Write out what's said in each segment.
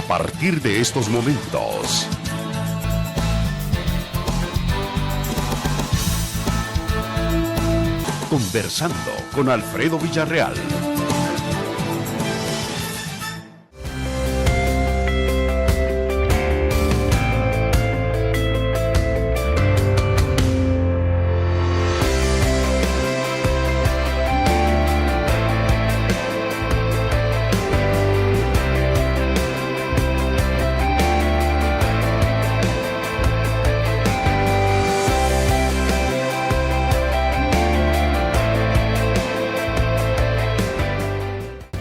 a partir de estos momentos. Conversando con Alfredo Villarreal.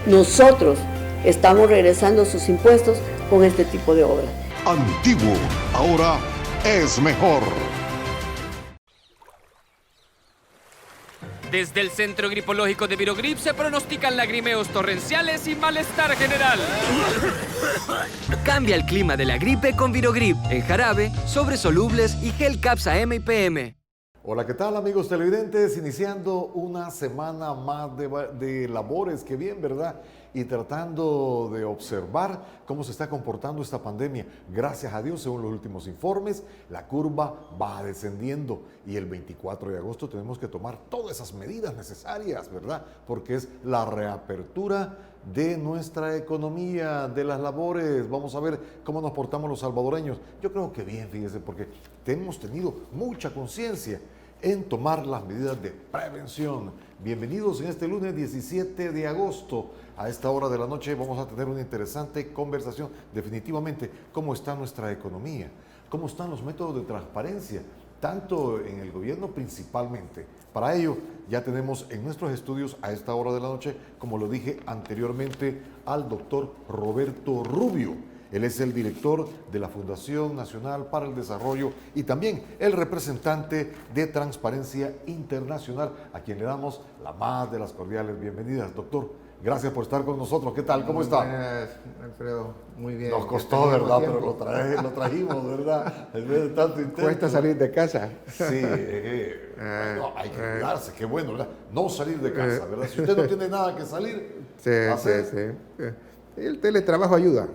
Nosotros estamos regresando sus impuestos con este tipo de obras. Antiguo, ahora es mejor. Desde el Centro Gripológico de Virogrip se pronostican lagrimeos torrenciales y malestar general. Cambia el clima de la gripe con Virogrip, en jarabe, sobres solubles y gel Capsa M y PM. Hola, ¿qué tal amigos televidentes? Iniciando una semana más de labores, qué bien, ¿verdad? Y tratando de observar cómo se está comportando esta pandemia. Gracias a Dios, según los últimos informes, la curva va descendiendo y el 24 de agosto tenemos que tomar todas esas medidas necesarias, ¿verdad? Porque es la reapertura de nuestra economía, de las labores. Vamos a ver cómo nos portamos los salvadoreños. Yo creo que bien, fíjese, porque hemos tenido mucha conciencia en tomar las medidas de prevención. Bienvenidos en este lunes 17 de agosto. A esta hora de la noche vamos a tener una interesante conversación. Definitivamente, cómo está nuestra economía, cómo están los métodos de transparencia, tanto en el gobierno principalmente. Para ello, ya tenemos en nuestros estudios a esta hora de la noche, como lo dije anteriormente, al doctor Roberto Rubio. Él es el director de la Fundación Nacional para el Desarrollo y también el representante de Transparencia Internacional, a quien le damos la más de las cordiales bienvenidas. Doctor, gracias por estar con nosotros. ¿Qué tal? ¿Cómo está? Buenas, Alfredo. Muy bien. Nos costó, ¿verdad? Pero lo trajimos, ¿verdad? En vez de tanto intento. Cuesta salir de casa. Sí, bueno, hay que cuidarse, qué bueno, ¿verdad? No salir de casa, ¿verdad? Si usted no tiene nada que salir, sí. El teletrabajo ayuda.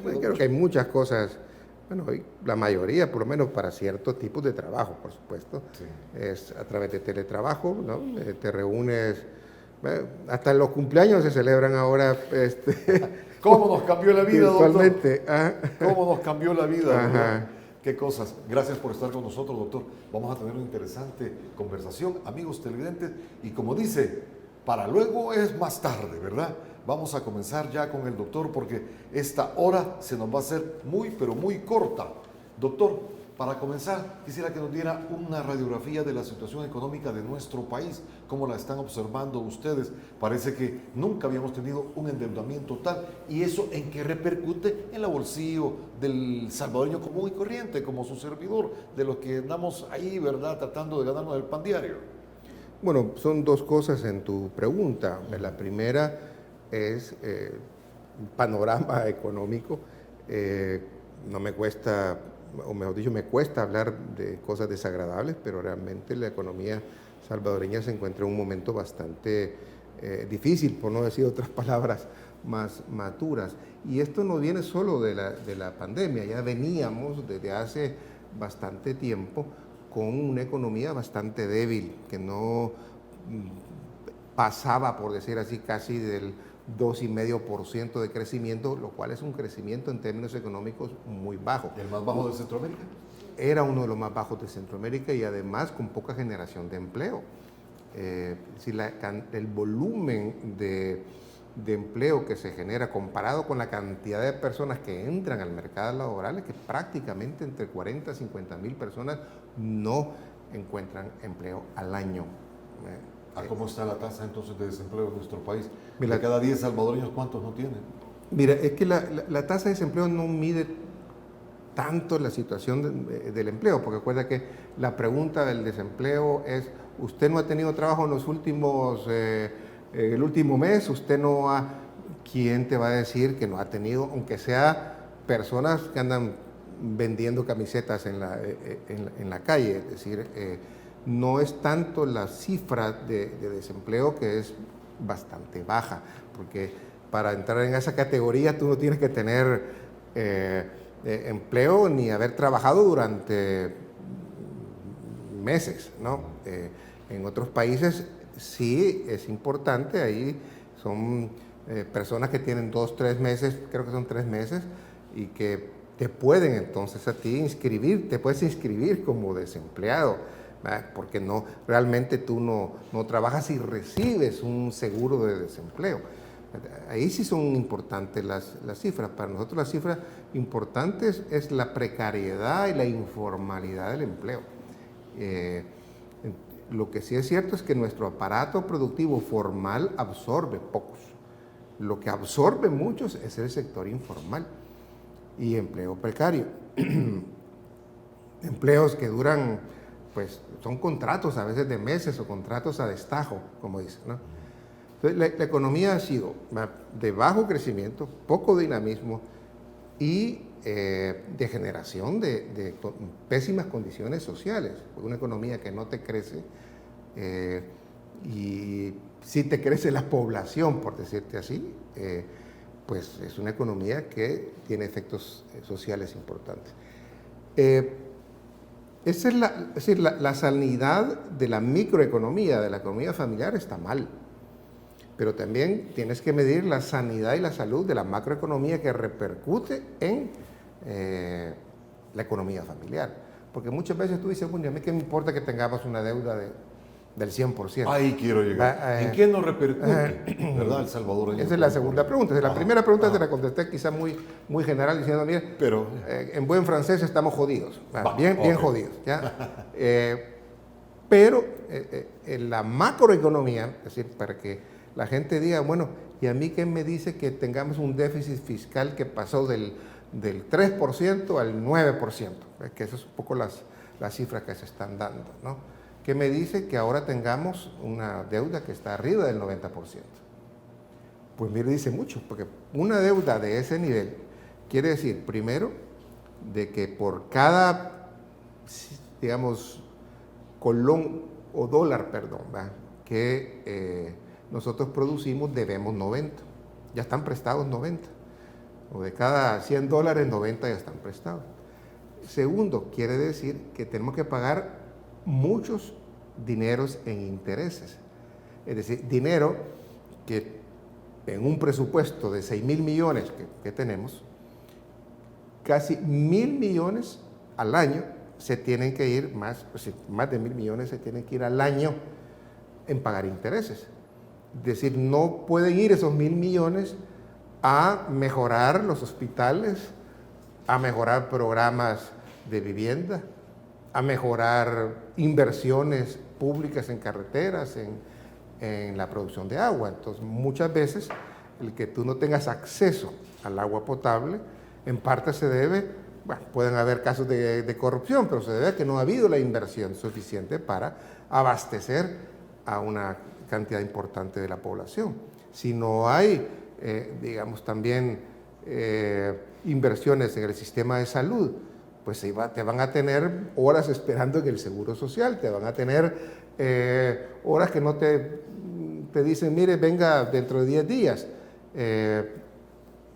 Creo que hay muchas cosas, bueno, la mayoría, por lo menos para ciertos tipos de trabajo, por supuesto, sí. Es a través de teletrabajo, ¿no? Te reúnes, hasta los cumpleaños se celebran ahora. ¿Cómo nos cambió la vida, virtualmente, doctor? ¿Cómo nos cambió la vida? Ajá. Qué cosas. Gracias por estar con nosotros, doctor. Vamos a tener una interesante conversación, amigos televidentes, y como dice, para luego es más tarde, ¿verdad? Vamos a comenzar ya con el doctor porque esta hora se nos va a hacer muy, pero muy corta. Doctor, para comenzar, quisiera que nos diera una radiografía de la situación económica de nuestro país. ¿Cómo la están observando ustedes? Parece que nunca habíamos tenido un endeudamiento tal. ¿Y eso en qué repercute? En el bolsillo del salvadoreño común y corriente, como su servidor, de los que andamos ahí, ¿verdad?, tratando de ganarnos el pan diario. Bueno, son dos cosas en tu pregunta. La primera es un panorama económico. No me cuesta, o mejor dicho, me cuesta hablar de cosas desagradables, pero realmente la economía salvadoreña se encuentra en un momento bastante difícil, por no decir otras palabras más maturas. Y esto no viene solo de la pandemia, ya veníamos desde hace bastante tiempo con una economía bastante débil, que no pasaba, por decir así, casi del 2,5% de crecimiento, lo cual es un crecimiento en términos económicos muy bajo. ¿El más bajo de Centroamérica? Era uno de los más bajos de Centroamérica y además con poca generación de empleo. Si el volumen de empleo que se genera comparado con la cantidad de personas que entran al mercado laboral es que prácticamente entre 40 y 50 mil personas no encuentran empleo al año. ¿Cómo está la tasa entonces de desempleo en nuestro país? Mira, de cada 10 salvadoreños, ¿cuántos no tienen? Mira, es que la tasa de desempleo no mide tanto la situación del empleo, porque recuerda que la pregunta del desempleo es, ¿usted no ha tenido trabajo en los últimos, el último mes? ¿Usted no ha...? ¿Quién te va a decir que no ha tenido, aunque sea personas que andan vendiendo camisetas en la calle? Es decir, no es tanto la cifra de desempleo, que es bastante baja, porque para entrar en esa categoría tú no tienes que tener empleo ni haber trabajado durante meses, ¿no? En otros países sí es importante, ahí son personas que tienen 2, 3 meses, creo que son 3 meses, y que te pueden entonces a ti inscribir, te puedes inscribir como desempleado, ¿verdad? Porque no, realmente tú no trabajas y recibes un seguro de desempleo. Ahí sí son importantes las cifras. Para nosotros las cifras importantes es la precariedad y la informalidad del empleo. Lo que sí es cierto es que nuestro aparato productivo formal absorbe pocos. Lo que absorbe muchos es el sector informal y empleo precario. Empleos que duran, pues son contratos a veces de meses o contratos a destajo, como dicen, ¿no? Entonces, la economía ha sido de bajo crecimiento, poco dinamismo y de generación de pésimas condiciones sociales. Una economía que no te crece y si te crece la población, por decirte así, pues es una economía que tiene efectos sociales importantes. Esa es decir, la sanidad de la microeconomía, de la economía familiar, está mal. Pero también tienes que medir la sanidad y la salud de la macroeconomía que repercute en la economía familiar. Porque muchas veces tú dices, bueno, a mí qué me importa que tengamos una deuda del 100%. Ahí quiero llegar. ¿En qué nos repercute, verdad, El Salvador? Esa es la segunda pregunta. La primera pregunta te la contesté quizá muy general, diciendo, mire, pero en buen francés estamos jodidos, bien jodidos. ¿Ya? Pero en la macroeconomía, es decir, para que la gente diga, bueno, ¿y a mí qué me dice que tengamos un déficit fiscal que pasó del 3% al 9%? Que esas son un poco las cifras que se están dando, ¿no? ¿Qué me dice que ahora tengamos una deuda que está arriba del 90%? Pues mire, dice mucho, porque una deuda de ese nivel quiere decir, primero, de que por cada, digamos, colón o dólar, perdón, ¿va? Que nosotros producimos, debemos 90. Ya están prestados 90. O de cada 100 dólares, 90 ya están prestados. Segundo, quiere decir que tenemos que pagar muchos dineros en intereses. Es decir, dinero que en un presupuesto de 6.000 millones que tenemos, casi 1.000 millones al año se tienen que ir, más de 1.000 millones se tienen que ir al año en pagar intereses. Es decir, no pueden ir esos 1.000 millones a mejorar los hospitales, a mejorar programas de vivienda, a mejorar inversiones públicas en carreteras, en la producción de agua. Entonces, muchas veces, el que tú no tengas acceso al agua potable, en parte se debe, bueno, pueden haber casos de corrupción, pero se debe a que no ha habido la inversión suficiente para abastecer a una cantidad importante de la población. Si no hay, digamos, también inversiones en el sistema de salud, pues te van a tener horas esperando en el Seguro Social, te van a tener horas que no te dicen, mire, venga dentro de 10 días,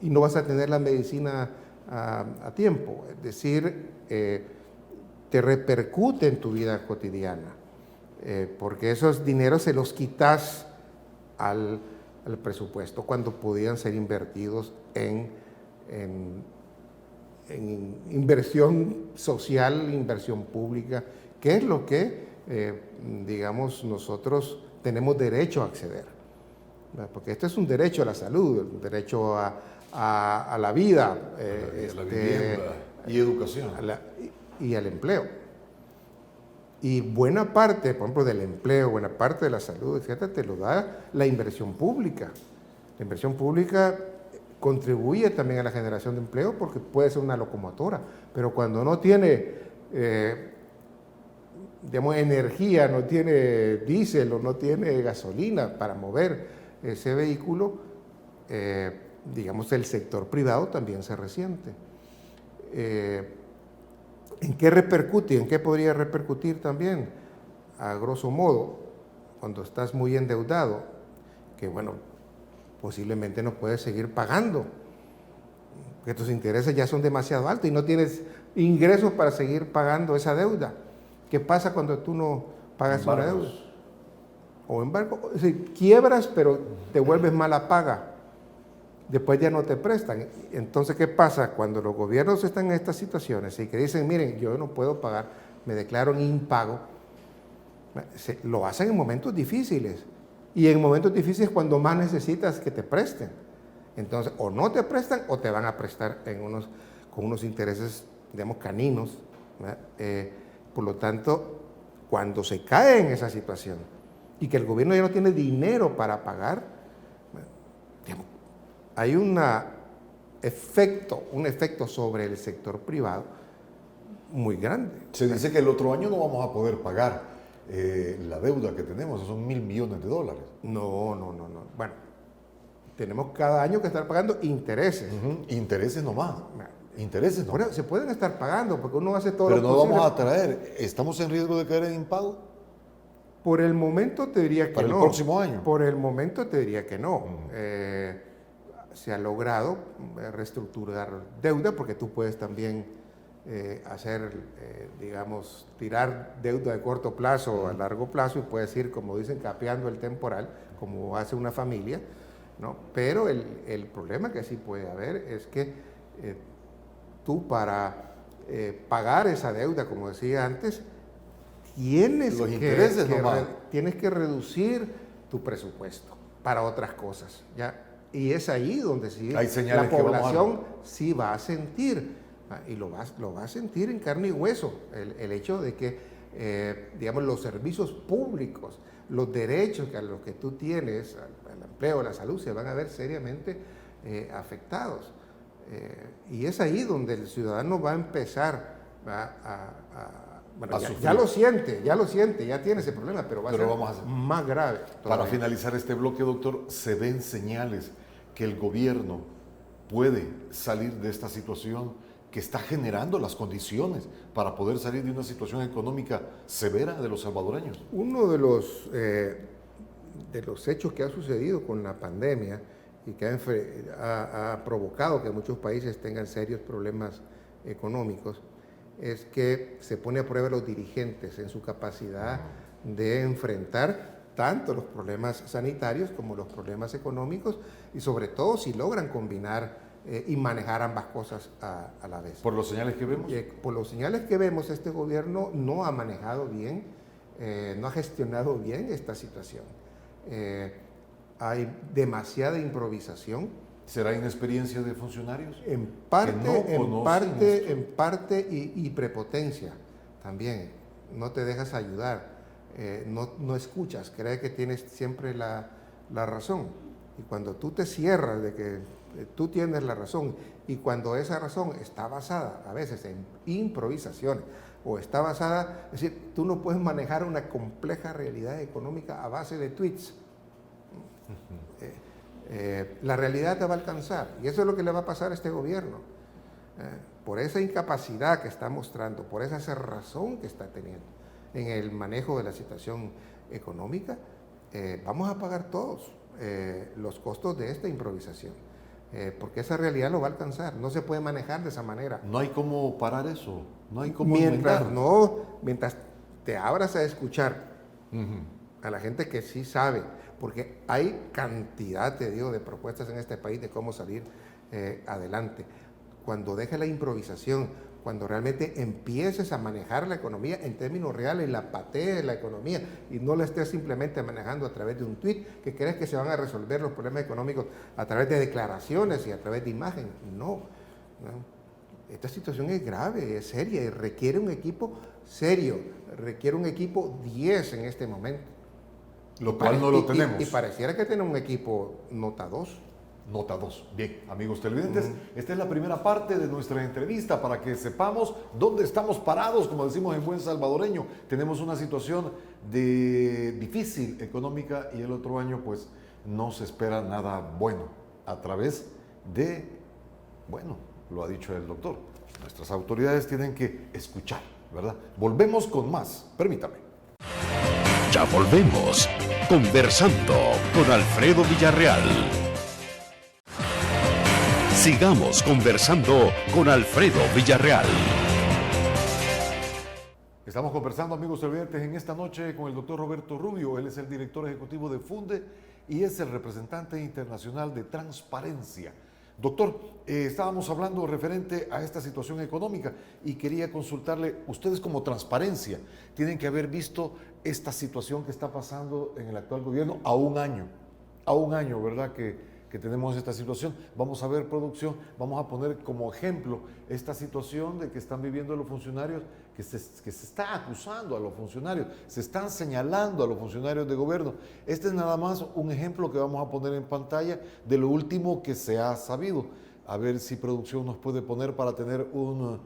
y no vas a tener la medicina a tiempo. Es decir, te repercute en tu vida cotidiana, porque esos dineros se los quitas al presupuesto cuando podían ser invertidos en inversión social, inversión pública, que es lo que, digamos, nosotros tenemos derecho a acceder. Porque esto es un derecho a la salud, un derecho a la vida, a la vivienda y educación. Y al empleo. Y buena parte, por ejemplo, del empleo, buena parte de la salud, etcétera, te lo da la inversión pública. La inversión pública contribuye también a la generación de empleo porque puede ser una locomotora, pero cuando no tiene, digamos, energía, no tiene diésel o no tiene gasolina para mover ese vehículo, digamos, el sector privado también se resiente. ¿En qué repercute? ¿En qué podría repercutir también? A grosso modo, cuando estás muy endeudado, que bueno, posiblemente no puedes seguir pagando, porque tus intereses ya son demasiado altos y no tienes ingresos para seguir pagando esa deuda. ¿Qué pasa cuando tú no pagas una deuda? O embargo, si quiebras, pero te vuelves mala paga. Después ya no te prestan. Entonces, ¿qué pasa? Cuando los gobiernos están en estas situaciones y que dicen, miren, yo no puedo pagar, me declaro en impago, lo hacen en momentos difíciles. Y en momentos difíciles cuando más necesitas que te presten. Entonces, o no te prestan o te van a prestar con unos intereses, digamos, caninos. Por lo tanto, cuando se cae en esa situación y que el gobierno ya no tiene dinero para pagar, digamos, hay un efecto sobre el sector privado muy grande. Se dice que el otro año no vamos a poder pagar la deuda que tenemos, son $1.000 millones. No. Bueno, tenemos cada año que estar pagando intereses. Intereses nomás. Intereses nomás. Bueno, se pueden estar pagando porque uno hace todo Pero lo no posible. vamos a traer. ¿Estamos en riesgo de caer en impago? Por el momento te diría que no. ¿Para el próximo año? Por el momento te diría que no. Se ha logrado reestructurar deuda porque tú puedes también digamos, tirar deuda de corto plazo a largo plazo y puedes ir, como dicen, capeando el temporal, como hace una familia, ¿no? Pero el problema que sí puede haber es que tú para pagar esa deuda, como decía antes, tienes que reducir tu presupuesto para otras cosas, ¿ya? Y es ahí donde sí la población sí va a sentir, y lo va a sentir en carne y hueso, el hecho de que, digamos, los servicios públicos, los derechos a los que tú tienes, al empleo, a la salud, se van a ver seriamente afectados. Y es ahí donde el ciudadano va a empezar bueno, ya lo siente, ya tiene ese problema, pero va a ser más grave todavía. Para finalizar este bloque, doctor, ¿se ven señales que el gobierno puede salir de esta situación que está generando las condiciones para poder salir de una situación económica severa de los salvadoreños? Uno de los hechos que ha sucedido con la pandemia y que ha provocado que muchos países tengan serios problemas económicos es que se pone a prueba a los dirigentes en su capacidad de enfrentar tanto los problemas sanitarios como los problemas económicos y sobre todo si logran combinar y manejar ambas cosas a la vez. ¿Por los señales que vemos? Por los señales que vemos, este gobierno no ha manejado bien, no ha gestionado bien esta situación. Hay demasiada improvisación. ¿Será inexperiencia de funcionarios? En parte y prepotencia también. No te dejas ayudar, no escuchas, crees que tienes siempre la razón. Y cuando tú te cierras de que tú tienes la razón y cuando esa razón está basada a veces en improvisaciones o está basada, es decir, tú no puedes manejar una compleja realidad económica a base de tweets. La realidad te va a alcanzar y eso es lo que le va a pasar a este gobierno. Por esa incapacidad que está mostrando, por esa cerrazón que está teniendo en el manejo de la situación económica, vamos a pagar todos los costos de esta improvisación, porque esa realidad lo va a alcanzar, no se puede manejar de esa manera. No hay cómo parar eso, no hay cómo mientras te abras a escuchar a la gente que sí sabe, porque hay cantidad, te digo, de propuestas en este país de cómo salir adelante. Cuando dejes la improvisación, cuando realmente empieces a manejar la economía en términos reales, la patees la economía y no la estés simplemente manejando a través de un tuit, que crees que se van a resolver los problemas económicos a través de declaraciones y a través de imagen. No. Esta situación es grave, es seria y requiere un equipo serio, requiere un equipo 10 en este momento. Lo cual no lo tenemos. Y pareciera que tiene un equipo nota 2. Nota 2. Bien, amigos televidentes, esta es la primera parte de nuestra entrevista para que sepamos dónde estamos parados, como decimos en buen salvadoreño. Tenemos una situación difícil económica y el otro año pues no se espera nada bueno a través de, bueno, lo ha dicho el doctor, nuestras autoridades tienen que escuchar, ¿verdad? Volvemos con más, permítame. Ya volvemos, conversando con Alfredo Villarreal. Sigamos conversando con Alfredo Villarreal. Estamos conversando, amigos televidentes, en esta noche con el doctor Roberto Rubio. Él es el director ejecutivo de Funde y es el representante internacional de Transparencia. Doctor, estábamos hablando referente a esta situación económica y quería consultarle, ustedes como Transparencia tienen que haber visto esta situación que está pasando en el actual gobierno a un año, ¿verdad? Que tenemos esta situación. Vamos a ver, producción, vamos a poner como ejemplo esta situación de que están viviendo los funcionarios, que se está acusando a los funcionarios, se están señalando a los funcionarios de gobierno. Este es nada más un ejemplo que vamos a poner en pantalla de lo último que se ha sabido. A ver si producción nos puede poner para tener un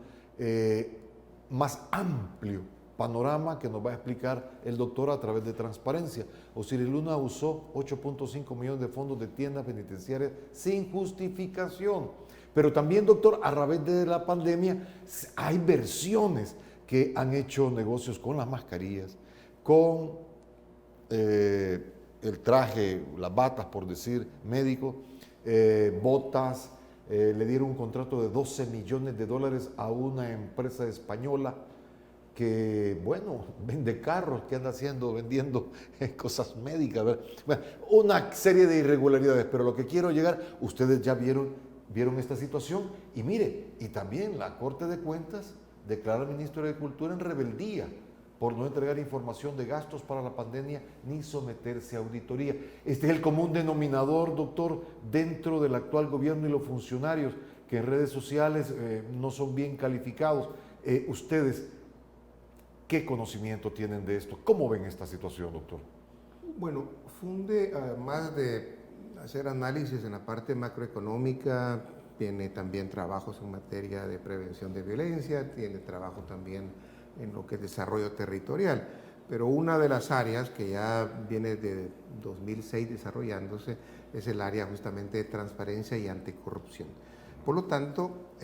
más amplio panorama que nos va a explicar el doctor a través de Transparencia. Osiris Luna usó 8.5 millones de fondos de tiendas penitenciarias sin justificación. Pero también, doctor, a través de la pandemia hay versiones que han hecho negocios con las mascarillas, con el traje, las batas, por decir, médico, botas, le dieron un contrato de 12 millones de dólares a una empresa española que, bueno, vende carros, que anda vendiendo cosas médicas, ¿verdad? Bueno, una serie de irregularidades, pero lo que quiero llegar, ustedes ya vieron esta situación y mire, y también la Corte de Cuentas declara al ministro de Cultura en rebeldía por no entregar información de gastos para la pandemia ni someterse a auditoría. Este es el común denominador, doctor, dentro del actual gobierno y los funcionarios que en redes sociales no son bien calificados. Ustedes, ¿qué conocimiento tienen de esto? ¿Cómo ven esta situación, doctor? Bueno, Funde, además de hacer análisis en la parte macroeconómica, tiene también trabajos en materia de prevención de violencia, tiene trabajo también en lo que es desarrollo territorial. Pero una de las áreas que ya viene de 2006 desarrollándose es el área justamente de transparencia y anticorrupción. Por lo tanto,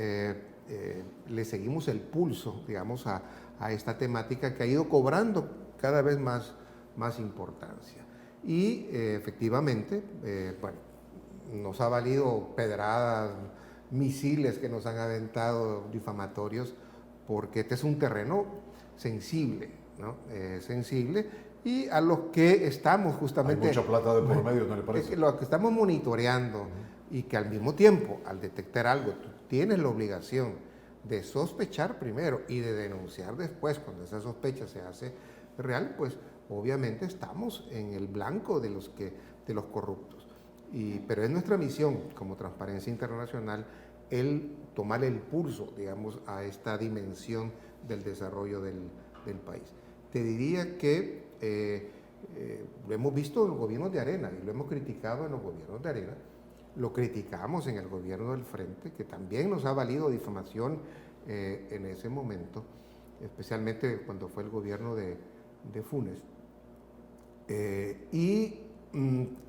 le seguimos el pulso, digamos, a esta temática que ha ido cobrando cada vez más importancia. Y efectivamente, bueno, nos ha valido pedradas, misiles que nos han aventado difamatorios, porque este es un terreno sensible, ¿no? Sensible, y a los que estamos justamente... Hay mucha plata de por medio, ¿no le parece? Los que estamos monitoreando y que al mismo tiempo, al detectar algo, tú tienes la obligación de sospechar primero y de denunciar después, cuando esa sospecha se hace real, pues obviamente estamos en el blanco de los corruptos. Pero es nuestra misión como Transparencia Internacional el tomar el pulso, digamos, a esta dimensión del desarrollo del país. Te diría que lo hemos visto en los gobiernos de Arena y lo hemos criticado en los gobiernos de Arena, lo criticamos en el gobierno del Frente, que también nos ha valido difamación en ese momento, especialmente cuando fue el gobierno de Funes.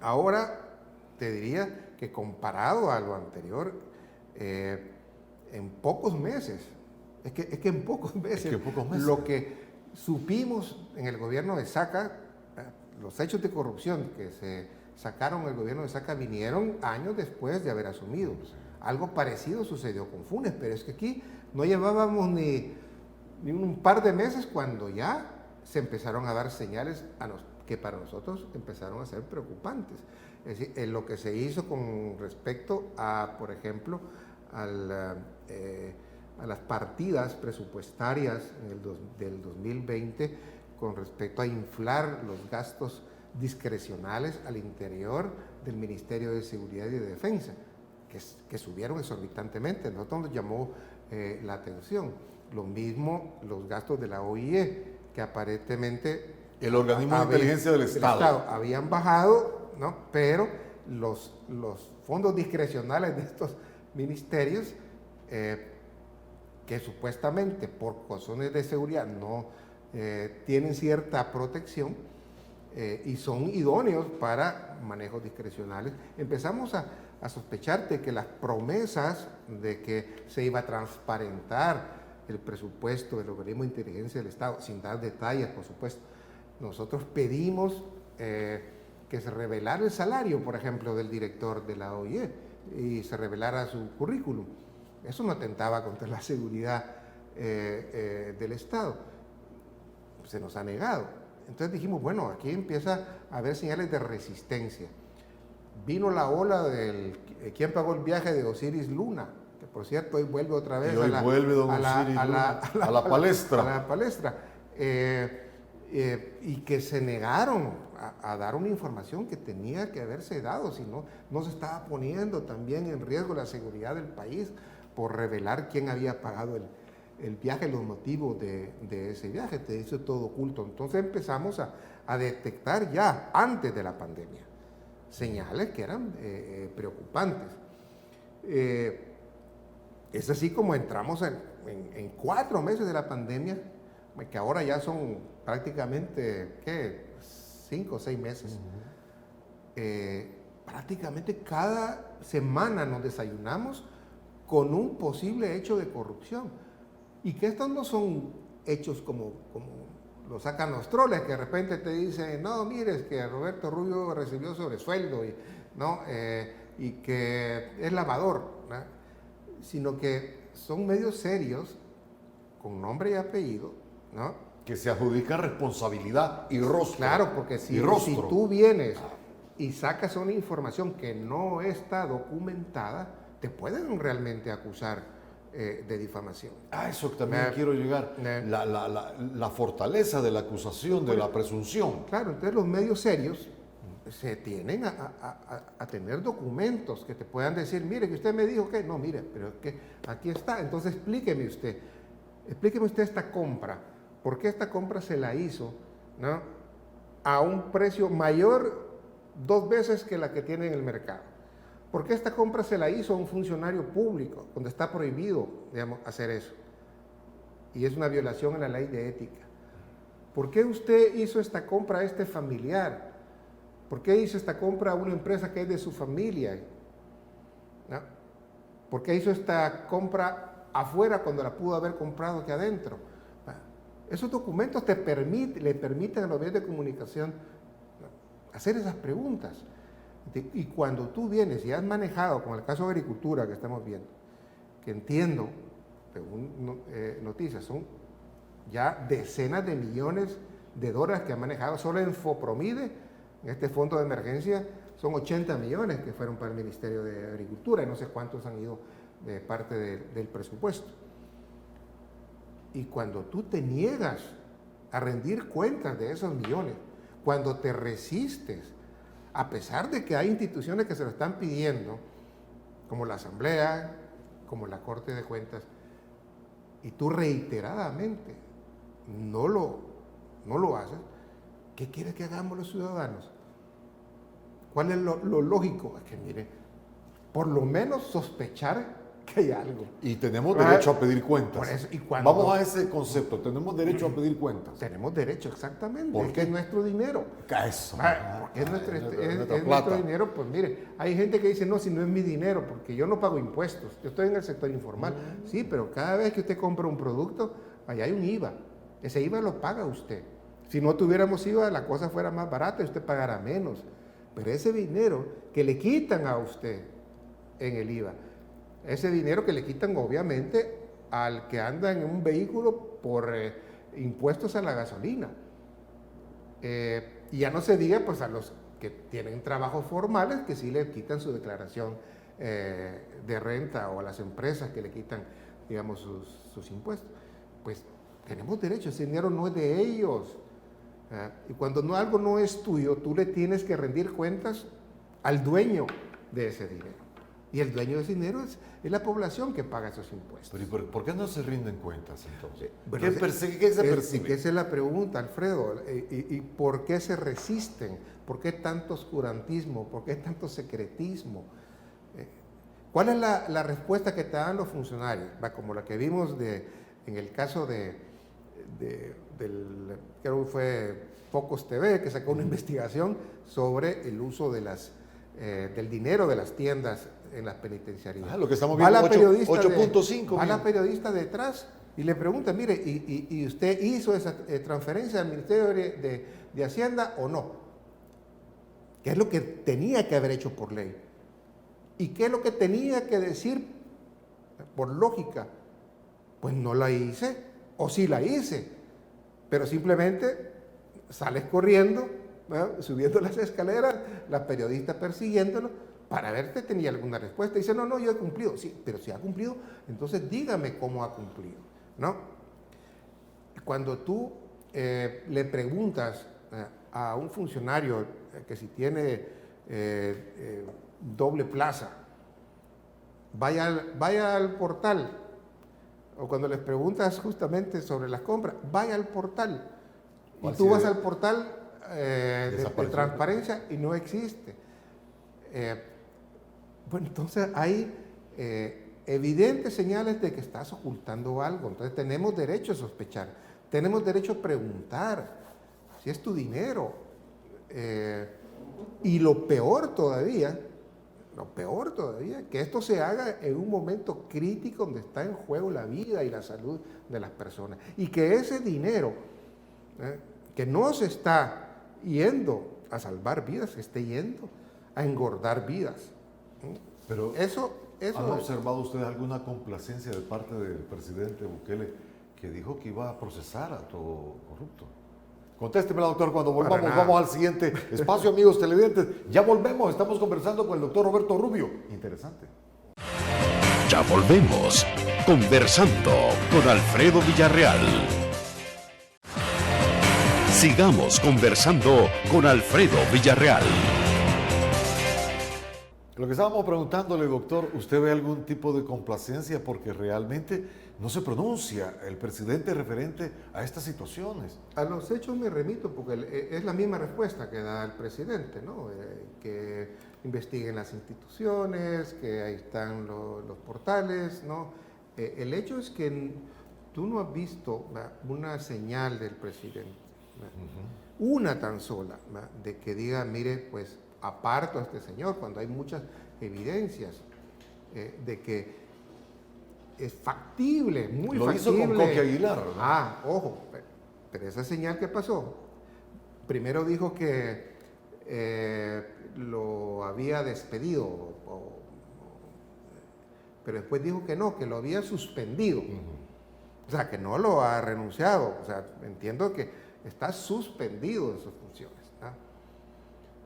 Ahora te diría que comparado a lo anterior, en pocos meses, es que en pocos meses, lo que supimos en el gobierno de Saca, los hechos de corrupción que se sacaron en el gobierno de Saca vinieron años después de haber asumido. Algo parecido sucedió con Funes, pero es que aquí no llevábamos ni un par de meses cuando ya se empezaron a dar señales que para nosotros empezaron a ser preocupantes. Es decir, en lo que se hizo con respecto a, por ejemplo, a las partidas presupuestarias del 2020 con respecto a inflar los gastos discrecionales al interior del Ministerio de Seguridad y de Defensa, que subieron exorbitantemente. Nosotros nos llamó la atención. Lo mismo los gastos de la OIE, que aparentemente... El organismo de inteligencia del Estado. Habían bajado, ¿no? Pero los fondos discrecionales de estos ministerios, que supuestamente por razones de seguridad no tienen cierta protección y son idóneos para manejos discrecionales, empezamos a sospechar de que las promesas de que se iba a transparentar el presupuesto del organismo de inteligencia del Estado, sin dar detalles, por supuesto. Nosotros pedimos que se revelara el salario, por ejemplo, del director de la OIE. y se revelara su currículum. Eso no atentaba contra la seguridad del Estado. Se nos ha negado. Entonces dijimos, bueno, aquí empieza a haber señales de resistencia. Vino la ola del ¿quién pagó el viaje de Osiris Luna? Que por cierto hoy vuelve otra vez a la palestra. A la palestra. Y que se negaron a dar una información que tenía que haberse dado, si no, no se estaba poniendo también en riesgo la seguridad del país por revelar quién había pagado el viaje, los motivos de ese viaje. Te hizo todo oculto. Entonces empezamos a detectar ya antes de la pandemia señales que eran preocupantes. Es así como entramos en 4 meses de la pandemia, que ahora ya son prácticamente, ¿qué? 5 o 6 meses. Prácticamente cada semana nos desayunamos con un posible hecho de corrupción. Y que estos no son hechos como lo sacan los troles, que de repente te dicen, no, mires que Roberto Rubio recibió sobresueldo y que es lavador, ¿no? Sino que son medios serios, con nombre y apellido, ¿no? Que se adjudica responsabilidad y rostro. Claro, porque si tú vienes y sacas una información que no está documentada, te pueden realmente acusar de difamación. Eso también quiero llegar. La fortaleza de la acusación, de la presunción. Claro, entonces los medios serios se tienen a tener documentos que te puedan decir, mire, que usted me dijo que, no, mire, pero es que aquí está, entonces explíqueme usted esta compra, ¿por qué esta compra se la hizo, ¿no?, a un precio mayor 2 veces que la que tiene en el mercado? ¿Por qué esta compra se la hizo a un funcionario público, donde está prohibido, digamos, hacer eso? Y es una violación a la ley de ética. ¿Por qué usted hizo esta compra a este familiar? ¿Por qué hizo esta compra a una empresa que es de su familia? ¿No? ¿Por qué hizo esta compra afuera cuando la pudo haber comprado aquí adentro? Esos documentos le permiten a los medios de comunicación hacer esas preguntas. Y cuando tú vienes y has manejado, con el caso de agricultura que estamos viendo, que entiendo, según noticias, son ya decenas de millones de dólares que han manejado solo en Fopromide, en este fondo de emergencia, son 80 millones que fueron para el Ministerio de Agricultura y no sé cuántos han ido de parte del presupuesto. Y cuando tú te niegas a rendir cuentas de esos millones, cuando te resistes, a pesar de que hay instituciones que se lo están pidiendo, como la Asamblea, como la Corte de Cuentas, y tú reiteradamente no lo haces, ¿qué quieres que hagamos los ciudadanos? ¿Cuál es lo lógico? Es que, mire, por lo menos sospechar que hay algo. Y tenemos derecho a pedir cuentas. Por eso, vamos a ese concepto, tenemos derecho a pedir cuentas. Tenemos derecho, exactamente. ¿Por qué? Que es nuestro dinero. Eso. Porque es nuestro dinero, pues mire, hay gente que dice, no, si no es mi dinero, porque yo no pago impuestos, yo estoy en el sector informal. Sí, pero cada vez que usted compra un producto, allá hay un IVA. Ese IVA lo paga usted. Si no tuviéramos IVA, la cosa fuera más barata y usted pagara menos. Pero ese dinero que le quitan a usted en el IVA, ese dinero que le quitan obviamente al que anda en un vehículo por impuestos a la gasolina. Y ya no se diga pues a los que tienen trabajos formales que sí le quitan su declaración de renta, o a las empresas que le quitan, digamos, sus impuestos. Pues tenemos derecho, ese dinero no es de ellos. Y cuando algo no es tuyo, tú le tienes que rendir cuentas al dueño de ese dinero. Y el dueño de ese dinero es la población que paga esos impuestos. Pero ¿por qué no se rinden cuentas entonces? Bueno, ¿Qué se percibe? Esa es la pregunta, Alfredo. ¿Y por qué se resisten? ¿Por qué tanto oscurantismo? ¿Por qué tanto secretismo? ¿Cuál es la respuesta que te dan los funcionarios? Como la que vimos en el caso del creo que fue Focus TV, que sacó una investigación sobre el uso de del dinero de las tiendas en las penitenciarías. Lo que estamos viendo, 8.5. Va la periodista detrás y le pregunta, mire, ¿y usted hizo esa transferencia al Ministerio de Hacienda o no? ¿Qué es lo que tenía que haber hecho por ley? ¿Y qué es lo que tenía que decir? Por lógica, pues no la hice, o sí la hice, pero simplemente sales corriendo, ¿verdad? Subiendo las escaleras, la periodista persiguiéndolo, para ver si tenía alguna respuesta. Dice, no, yo he cumplido. Sí, pero si ha cumplido, entonces dígame cómo ha cumplido, ¿no? Cuando tú le preguntas a un funcionario que si tiene doble plaza, vaya al portal, o cuando les preguntas justamente sobre las compras, vaya al portal, y tú vas al portal de transparencia y no existe. Bueno, entonces hay evidentes señales de que estás ocultando algo. Entonces tenemos derecho a sospechar, tenemos derecho a preguntar si es tu dinero. Y lo peor todavía, que esto se haga en un momento crítico donde está en juego la vida y la salud de las personas. Y que ese dinero, que no se está yendo a salvar vidas, se esté yendo a engordar vidas. Pero eso ¿han observado ustedes alguna complacencia de parte del presidente Bukele, que dijo que iba a procesar a todo corrupto? Contésteme, doctor, cuando volvamos. Vamos al siguiente espacio, amigos televidentes. Ya volvemos, estamos conversando con el doctor Roberto Rubio. Interesante. Ya volvemos, conversando con Alfredo Villarreal. Sigamos conversando con Alfredo Villarreal. Lo que estábamos preguntándole, doctor, ¿usted ve algún tipo de complacencia porque realmente no se pronuncia el presidente referente a estas situaciones? A los hechos me remito porque es la misma respuesta que da el presidente, ¿no? Que investiguen las instituciones, que ahí están los portales, ¿no? El hecho es que tú no has visto una señal del presidente, una tan sola, de que diga, mire, pues aparto a este señor, cuando hay muchas evidencias de que es factible, muy Lo factible. hizo con Coque Aguilar, ¿no? Ojo, pero esa señal que pasó, primero dijo que lo había despedido, pero después dijo que no, que lo había suspendido. O sea, que no lo ha renunciado. O sea, entiendo que está suspendido de sus funciones.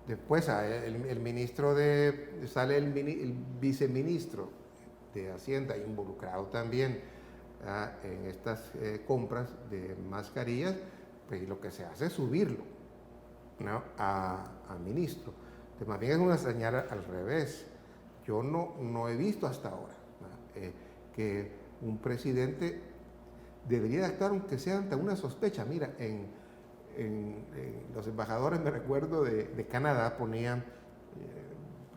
Después el ministro sale el viceministro de Hacienda involucrado también en estas compras de mascarillas, pues lo que se hace es subirlo, ¿no? a ministro. Entonces, más bien es una señal al revés. Yo no he visto hasta ahora que un presidente debería actuar aunque sea ante una sospecha. Mira, en los embajadores, me recuerdo, de Canadá ponían,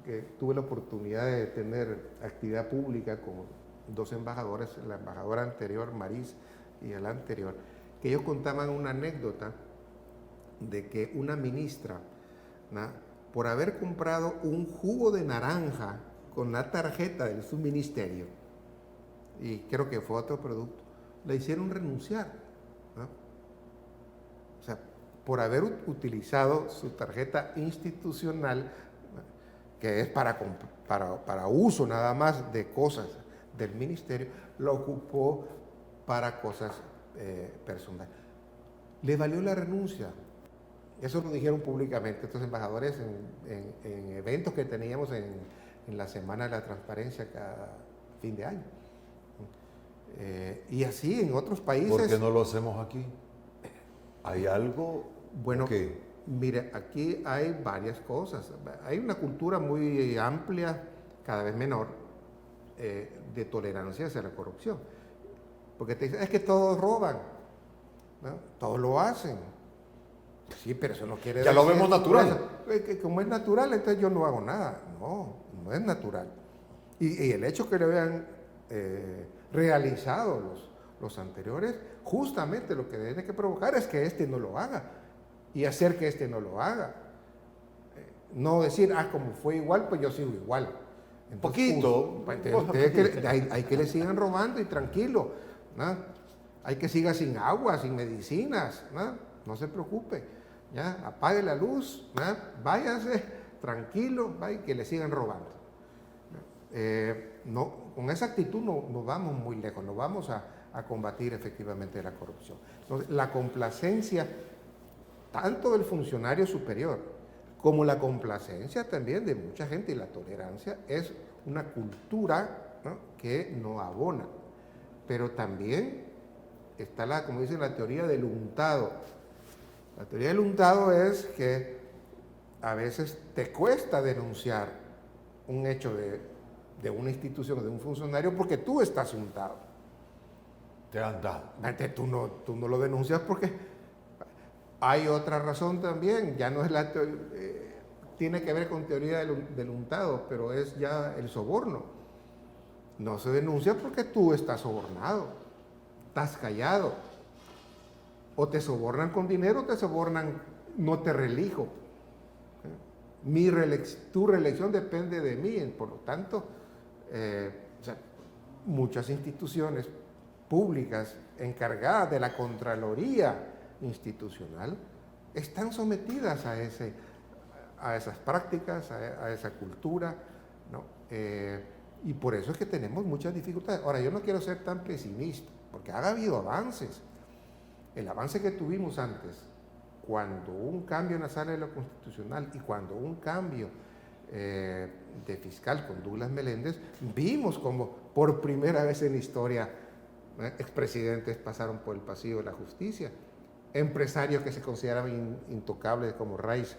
que tuve la oportunidad de tener actividad pública con dos embajadores, la embajadora anterior, Maris, y el anterior, que ellos contaban una anécdota de que una ministra, ¿no?, por haber comprado un jugo de naranja con la tarjeta de su ministerio, y creo que fue otro producto, la hicieron renunciar, ¿no? O sea, por haber utilizado su tarjeta institucional, que es para uso nada más de cosas del ministerio, lo ocupó para cosas personales. Le valió la renuncia. Eso lo dijeron públicamente estos embajadores en eventos que teníamos en la Semana de la Transparencia cada fin de año. Y así en otros países. ¿Por qué no lo hacemos aquí? ¿Hay algo? Bueno, mire, aquí hay varias cosas. Hay una cultura muy amplia, cada vez menor, de tolerancia hacia la corrupción. Porque te dicen, es que todos roban, ¿no? Todos lo hacen. Sí, pero eso no quiere decir... Ya lo vemos natural. Que como es natural, entonces yo no hago nada. No es natural. Y el hecho que le vean realizado los anteriores, justamente lo que tiene que provocar es que este no lo haga y hacer que este no lo haga. No decir, como fue igual, pues yo sigo igual. Entonces, poquito. Hay que le sigan robando y tranquilo, ¿no? Hay que siga sin agua, sin medicinas, no se preocupe, ¿ya? Apague la luz, ¿no? Váyase tranquilo, y que le sigan robando. No, con esa actitud no vamos muy lejos, no vamos a combatir efectivamente la corrupción. Entonces, la complacencia tanto del funcionario superior como la complacencia también de mucha gente y la tolerancia es una cultura, ¿no?, que no abona. Pero también está como dicen, la teoría del untado. La teoría del untado es que a veces te cuesta denunciar un hecho de una institución, de un funcionario, porque tú estás untado. Te han dado. Tú no lo denuncias porque hay otra razón también, ya no es tiene que ver con teoría del untado, pero es ya el soborno. No se denuncia porque tú estás sobornado, estás callado. O te sobornan con dinero, o te sobornan, no te reelijo. Tu reelección depende de mí, por lo tanto, muchas instituciones públicas encargadas de la Contraloría institucional están sometidas a esas prácticas, a esa cultura, ¿no? Y por eso es que tenemos muchas dificultades. Ahora, yo no quiero ser tan pesimista, porque ha habido avances. El avance que tuvimos antes, cuando hubo un cambio en la sala de lo constitucional y cuando hubo un cambio de fiscal con Douglas Meléndez, vimos como por primera vez en la historia expresidentes pasaron por el pasillo de la justicia, empresarios que se consideraban intocables como Rice,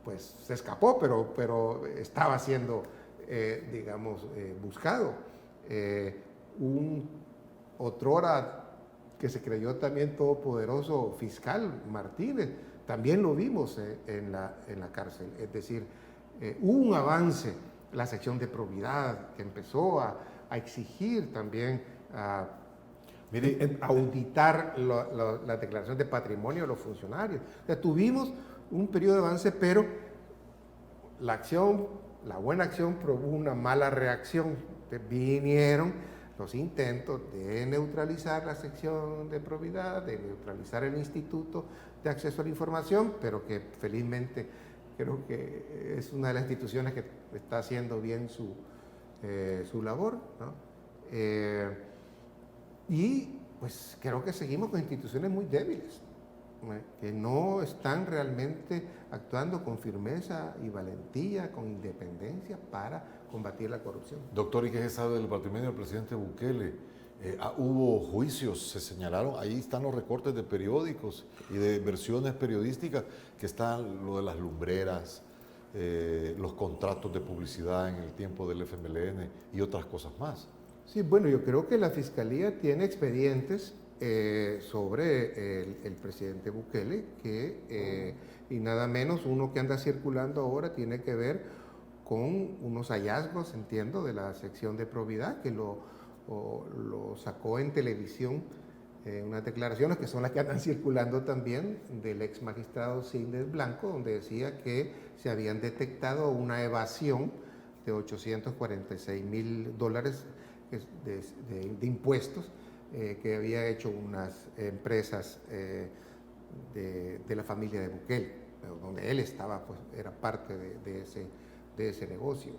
pues se escapó, pero estaba siendo, buscado. Otrora que se creyó también todopoderoso fiscal, Martínez, también lo vimos en la cárcel. Es decir, hubo un avance, la sección de probidad que empezó a exigir también, auditar la declaración de patrimonio de los funcionarios. O sea, tuvimos un periodo de avance, pero la buena acción produjo una mala reacción. Entonces, vinieron los intentos de neutralizar la sección de probidad, de neutralizar el Instituto de Acceso a la Información, pero que felizmente creo que es una de las instituciones que está haciendo bien su labor, ¿no? Y pues creo que seguimos con instituciones muy débiles, ¿no?, que no están realmente actuando con firmeza y valentía, con independencia para combatir la corrupción. Doctor, ¿y qué se sabe del patrimonio del presidente Bukele? Hubo juicios, se señalaron, ahí están los recortes de periódicos y de versiones periodísticas, que están lo de las lumbreras, los contratos de publicidad en el tiempo del FMLN y otras cosas más. Sí, bueno, yo creo que la Fiscalía tiene expedientes sobre el presidente Bukele, y nada menos uno que anda circulando ahora tiene que ver con unos hallazgos, entiendo, de la sección de probidad, que lo sacó en televisión, unas declaraciones que son las que andan circulando también del ex magistrado Sidney Blanco, donde decía que se habían detectado una evasión de $846,000 de impuestos que había hecho unas empresas de la familia de Bukele, donde él estaba, pues era parte de ese negocio.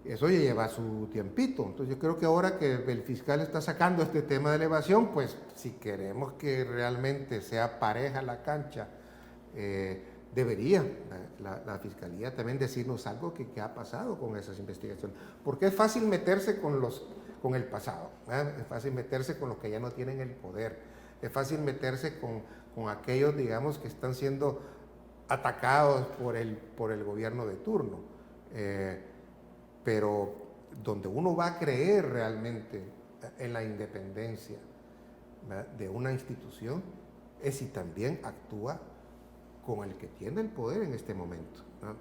Eso ya lleva su tiempito. Entonces yo creo que ahora que el fiscal está sacando este tema de la evasión, pues si queremos que realmente sea pareja la cancha, debería la Fiscalía también decirnos algo que ha pasado con esas investigaciones. Porque es fácil meterse con el pasado, es fácil meterse con los que ya no tienen el poder, es fácil meterse con aquellos, digamos, que están siendo atacados por el gobierno de turno. Pero donde uno va a creer realmente en la independencia, ¿verdad?, de una institución es si también actúa con el que tiene el poder en este momento, ¿no?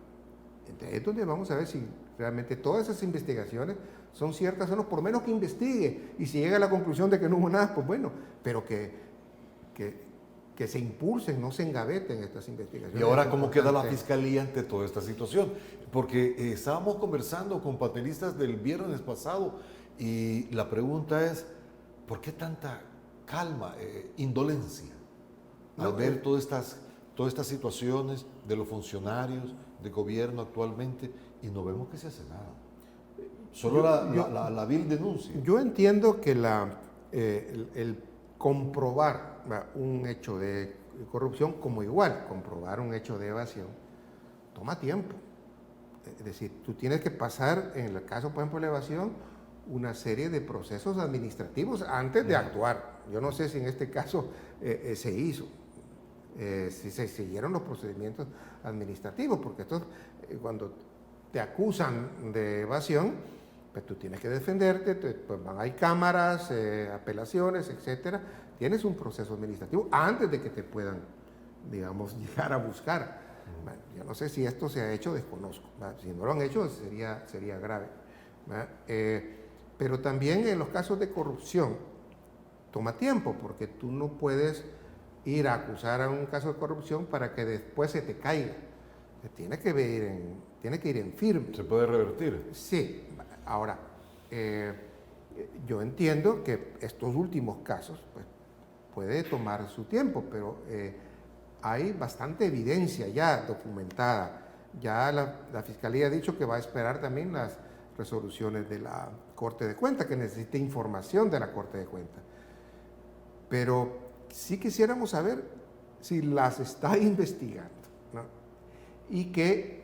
Entonces es donde vamos a ver si realmente todas esas investigaciones son ciertas o no, por lo menos que investigue, y si llega a la conclusión de que no hubo nada, pues bueno, pero que se impulsen, no se engaveten estas investigaciones. ¿Y ahora cómo queda la Fiscalía ante toda esta situación? Porque estábamos conversando con panelistas del viernes pasado y la pregunta es, ¿por qué tanta calma, indolencia al ver todas estas situaciones de los funcionarios, de gobierno actualmente y no vemos que se hace nada. Solo la vil denuncia. Yo entiendo que el comprobar un hecho de corrupción, como igual comprobar un hecho de evasión, toma tiempo. Es decir, tú tienes que pasar, en el caso, por ejemplo, de la evasión, una serie de procesos administrativos antes de actuar. Yo no sé si en este caso se hizo, si se siguieron los procedimientos administrativos, porque esto, cuando te acusan de evasión, pues tú tienes que defenderte, pues hay cámaras, apelaciones, etcétera. Tienes un proceso administrativo antes de que te puedan, digamos, llegar a buscar. Bueno, yo no sé si esto se ha hecho, desconozco. Si no lo han hecho, sería grave. Pero también en los casos de corrupción, toma tiempo, porque tú no puedes ir a acusar a un caso de corrupción para que después se te caiga. Tiene que ir en firme. ¿Se puede revertir? Sí. Ahora, yo entiendo que estos últimos casos pues, puede tomar su tiempo, pero hay bastante evidencia ya documentada. Ya la Fiscalía ha dicho que va a esperar también las resoluciones de la Corte de Cuentas, que necesita información de la Corte de Cuentas. Pero sí quisiéramos saber si las está investigando, ¿no? Y que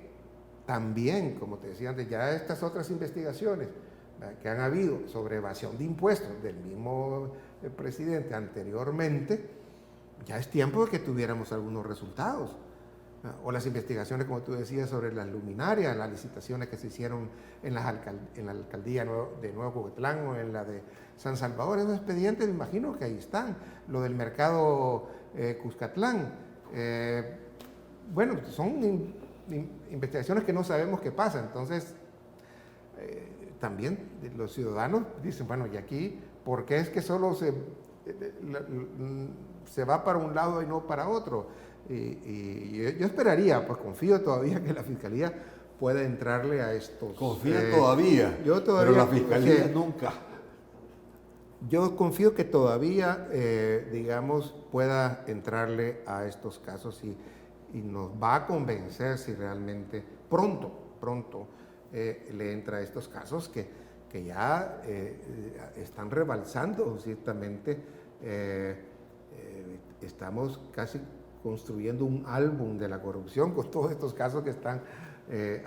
también, como te decía antes, ya estas otras investigaciones que han habido sobre evasión de impuestos del mismo presidente anteriormente, ya es tiempo de que tuviéramos algunos resultados. O las investigaciones, como tú decías, sobre las luminarias, las licitaciones que se hicieron en la alcaldía de Nuevo Cuauhtémoc o en la de San Salvador. Esos expedientes, me imagino que ahí están. Lo del mercado Cuscatlán. Bueno, son investigaciones que no sabemos qué pasa. Entonces, también los ciudadanos dicen, bueno, ¿y aquí por qué es que solo se va para un lado y no para otro? Y yo esperaría, pues confío todavía que la Fiscalía pueda entrarle a estos... Confía todavía, pero la Fiscalía nunca. Yo confío que todavía, digamos, pueda entrarle a estos casos y nos va a convencer si realmente pronto le entra a estos casos que ya están rebalsando ciertamente. Estamos casi construyendo un álbum de la corrupción con todos estos casos que están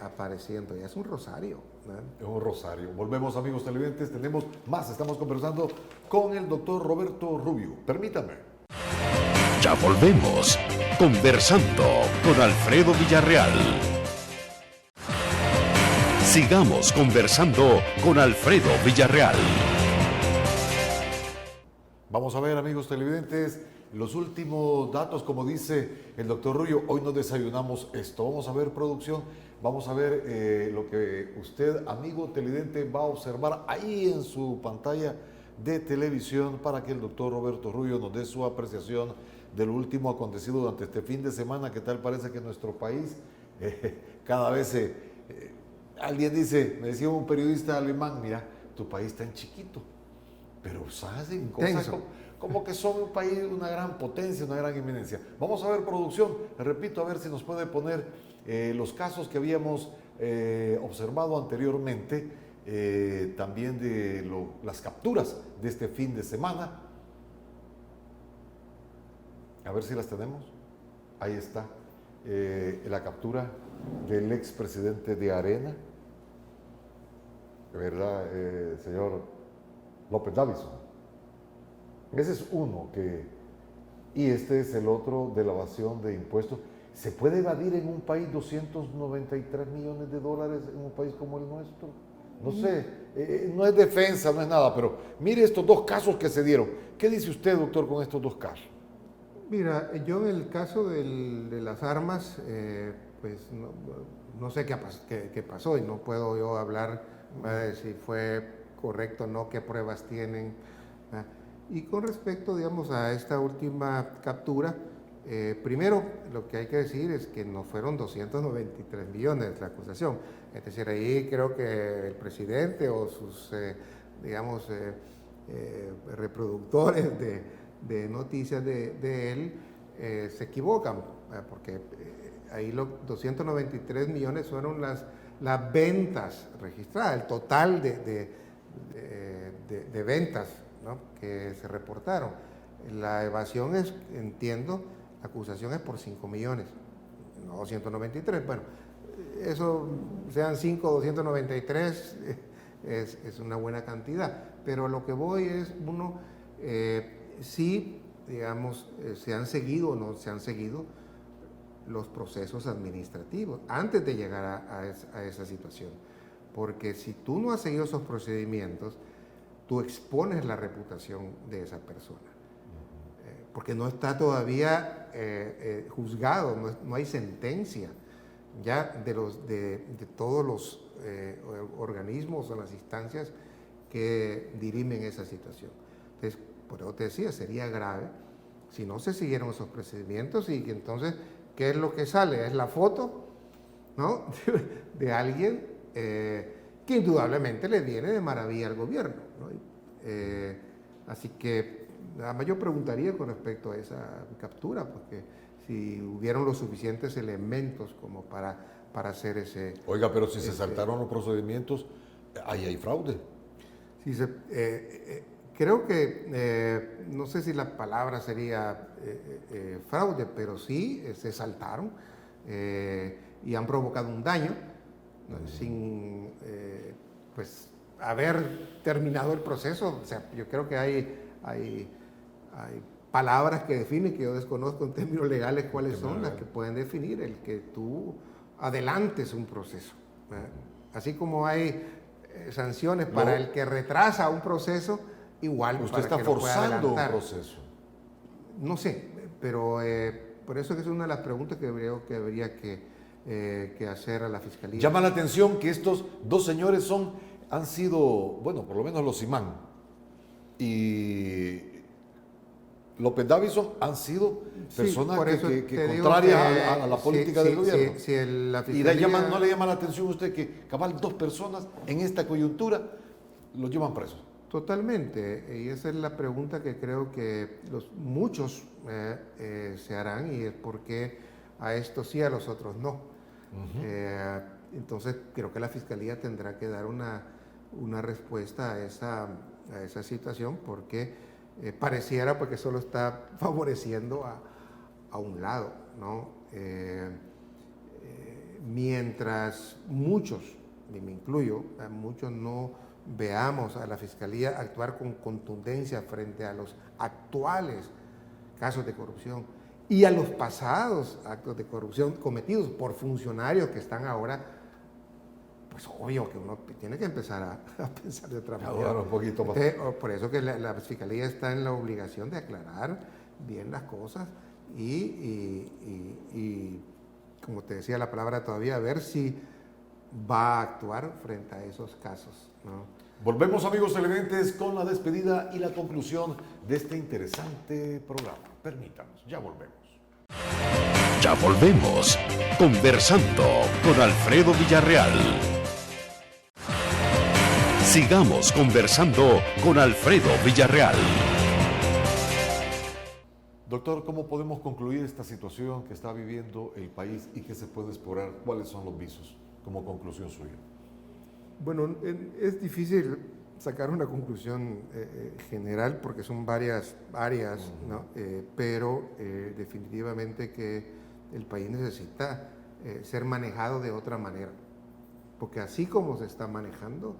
apareciendo. Ya es un rosario, ¿no? Es un rosario. Volvemos, amigos televidentes, tenemos más. Estamos conversando con el doctor Roberto Rubio. Permítame. Ya volvemos, conversando con Alfredo Villarreal. Sigamos conversando con Alfredo Villarreal. Vamos a ver, amigos televidentes, los últimos datos, como dice el doctor Rubio. Hoy nos desayunamos esto. Vamos a ver, producción, vamos a ver lo que usted, amigo televidente, va a observar ahí en su pantalla de televisión para que el doctor Roberto Rubio nos dé su apreciación de lo último acontecido durante este fin de semana. ¿Qué tal parece que nuestro país cada vez alguien dice, me decía un periodista alemán, mira, tu país está en chiquito, pero hacen cosas como que son un país, una gran potencia, una gran inminencia. Vamos a ver, producción, repito, a ver si nos puede poner los casos que habíamos observado anteriormente, también de las capturas de este fin de semana. A ver si las tenemos. Ahí está. La captura del expresidente de Arena, ¿verdad, señor López Davison? Ese es uno y este es el otro de la evasión de impuestos. ¿Se puede evadir en un país 293 millones de dólares en un país como el nuestro? No sé, no es defensa, no es nada, pero mire estos dos casos que se dieron. ¿Qué dice usted, doctor, con estos dos casos? Mira, yo en el caso de las armas, pues no sé qué pasó y no puedo yo hablar si fue correcto o no, qué pruebas tienen. Y con respecto, digamos, a esta última captura, primero lo que hay que decir es que no fueron 293 millones la acusación. Es decir, ahí creo que el presidente o sus, digamos, reproductores de noticias de él se equivocan, porque ahí los 293 millones fueron las ventas registradas, el total de ventas, ¿no?, que se reportaron. La evasión es, entiendo, la acusación es por 5 millones, no 293. Bueno, eso sean 5, 293, es una buena cantidad. Pero lo que voy es, sí, digamos, se han seguido o no se han seguido los procesos administrativos antes de llegar a esa situación. Porque si tú no has seguido esos procedimientos, tú expones la reputación de esa persona. Porque no está todavía juzgado, no hay sentencia ya de todos los organismos o las instancias que dirimen esa situación. Entonces, por eso te decía, sería grave si no se siguieron esos procedimientos y que entonces, ¿qué es lo que sale? Es la foto, ¿no?, de alguien que indudablemente le viene de maravilla al gobierno, ¿no? Así que, además yo preguntaría con respecto a esa captura, porque si hubieron los suficientes elementos como para hacer ese... Oiga, pero si se saltaron los procedimientos, ahí hay fraude. Sí, creo que, no sé si la palabra sería fraude, pero sí se saltaron y han provocado un daño, ¿no?, sin pues haber terminado el proceso. O sea, yo creo que hay palabras que definen, que yo desconozco en términos legales cuáles son las que pueden definir el que tú adelantes un proceso. Así como hay sanciones para el que retrasa un proceso, igual usted para está que lo pueda forzando un adelantar. proceso. No sé, pero por eso que es una de las preguntas que habría que hacer a la Fiscalía. Llama la atención que estos dos señores han sido, bueno, por lo menos los Simán y López Davison han sido personas que contrarias a la política del gobierno. La Fiscalía... ¿Y no le llama la atención a usted que cabal dos personas en esta coyuntura los llevan presos? Totalmente, y esa es la pregunta que creo que muchos se harán, y es por qué a estos sí, a los otros no. Entonces creo que la Fiscalía tendrá que dar una respuesta a esa situación, porque pareciera porque solo está favoreciendo a un lado, ¿no? Mientras muchos, y me incluyo, muchos no veamos a la Fiscalía actuar con contundencia frente a los actuales casos de corrupción y a los pasados actos de corrupción cometidos por funcionarios que están ahora, pues obvio que uno tiene que empezar a pensar de otra manera. Un poquito más. Por eso que la Fiscalía está en la obligación de aclarar bien las cosas y como te decía la palabra todavía, a ver si va a actuar frente a esos casos, ¿no? Volvemos, amigos televidentes, con la despedida y la conclusión de este interesante programa. Permítanos, ya volvemos. Ya volvemos, conversando con Alfredo Villarreal. Sigamos conversando con Alfredo Villarreal. Doctor, ¿cómo podemos concluir esta situación que está viviendo el país y qué se puede explorar? ¿Cuáles son los visos como conclusión suya? Bueno, es difícil sacar una conclusión general porque son varias áreas, ¿no? Pero definitivamente que el país necesita ser manejado de otra manera, porque así como se está manejando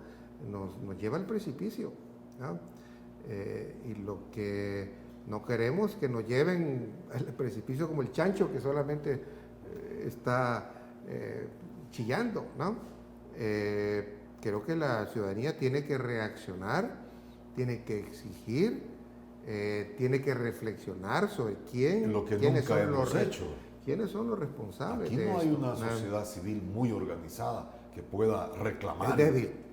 nos lleva al precipicio, ¿no? Y lo que no queremos que nos lleven al precipicio como el chancho que solamente está chillando, ¿no? Creo que la ciudadanía tiene que reaccionar, tiene que exigir, tiene que reflexionar sobre quiénes son los responsables. Aquí no hay una sociedad civil muy organizada que pueda reclamar.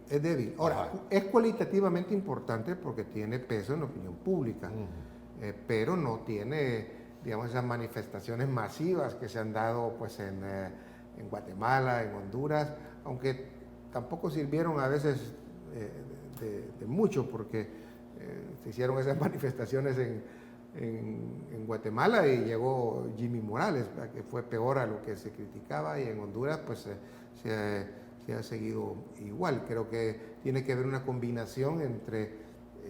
Es débil. Ahora, es cualitativamente importante porque tiene peso en la opinión pública, pero no tiene, digamos, esas manifestaciones masivas que se han dado pues, en Guatemala, en Honduras, aunque tampoco sirvieron a veces de mucho porque se hicieron esas manifestaciones en Guatemala y llegó Jimmy Morales, que fue peor a lo que se criticaba, y en Honduras pues se ha seguido igual. Creo que tiene que haber una combinación entre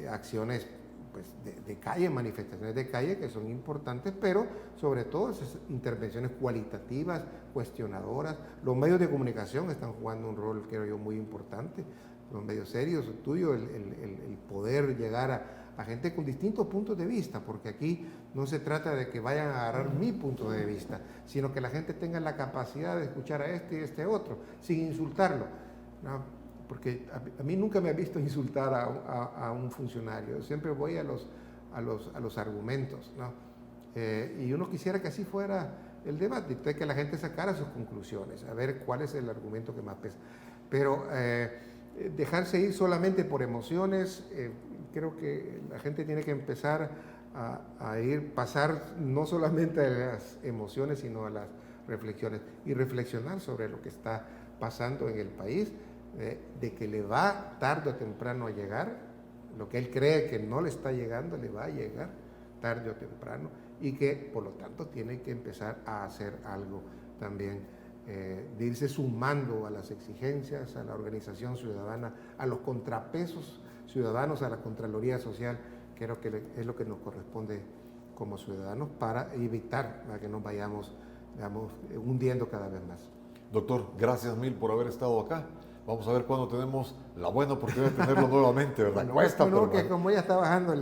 acciones pues, de calle, manifestaciones de calle que son importantes, pero sobre todo esas intervenciones cualitativas, cuestionadoras. Los medios de comunicación están jugando un rol, creo yo, muy importante. Los medios serios, tuyo, el poder llegar a gente con distintos puntos de vista, porque aquí no se trata de que vayan a agarrar mi punto de vista, sino que la gente tenga la capacidad de escuchar a este y a este otro, sin insultarlo, ¿no? Porque a mí nunca me ha visto insultar a un funcionario, siempre voy a los argumentos, ¿no? Y uno quisiera que así fuera el debate, que la gente sacara sus conclusiones, a ver cuál es el argumento que más pesa. Pero dejarse ir solamente por emociones, creo que la gente tiene que empezar pasar no solamente a las emociones, sino a las reflexiones, y reflexionar sobre lo que está pasando en el país, de que le va tarde o temprano a llegar, lo que él cree que no le está llegando, le va a llegar tarde o temprano, y que por lo tanto tiene que empezar a hacer algo también, de irse sumando a las exigencias, a la organización ciudadana, a los contrapesos ciudadanos, a la Contraloría Social. Creo que es lo que nos corresponde como ciudadanos para evitar que nos vayamos, digamos, hundiendo cada vez más. Doctor, gracias mil por haber estado acá. Vamos a ver cuándo tenemos la buena oportunidad de tenerlo nuevamente, ¿verdad? Bueno, Cuesta, bueno, pero que como ya está bajando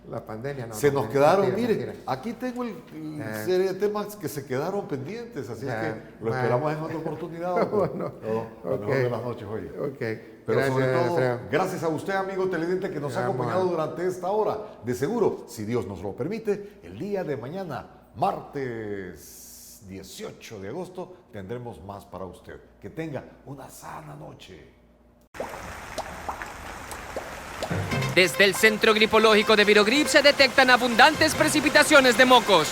la pandemia. se nos quedaron, mentira, mire, mentira. Aquí tengo el serie de temas que se quedaron pendientes, así es que lo esperamos en otra oportunidad. Bueno, lo mejor de las noches, oye. Okay. Pero Gracias, sobre todo, Alfredo. gracias a usted, amigo televidente, que nos ha acompañado durante esta hora. De seguro, si Dios nos lo permite, el día de mañana, martes 18 de agosto, tendremos más para usted. Que tenga una sana noche. Desde el Centro Gripológico de Virogrip se detectan abundantes precipitaciones de mocos.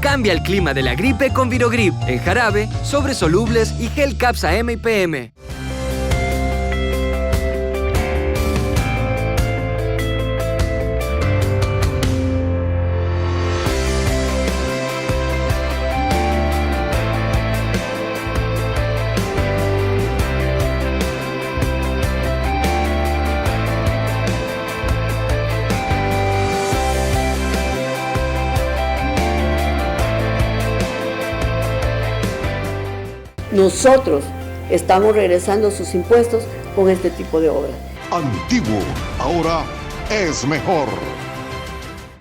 Cambia el clima de la gripe con Virogrip, en jarabe, sobres solubles y gel Capsa M y PM. Nosotros estamos regresando sus impuestos con este tipo de obras. Antiguo, ahora es mejor.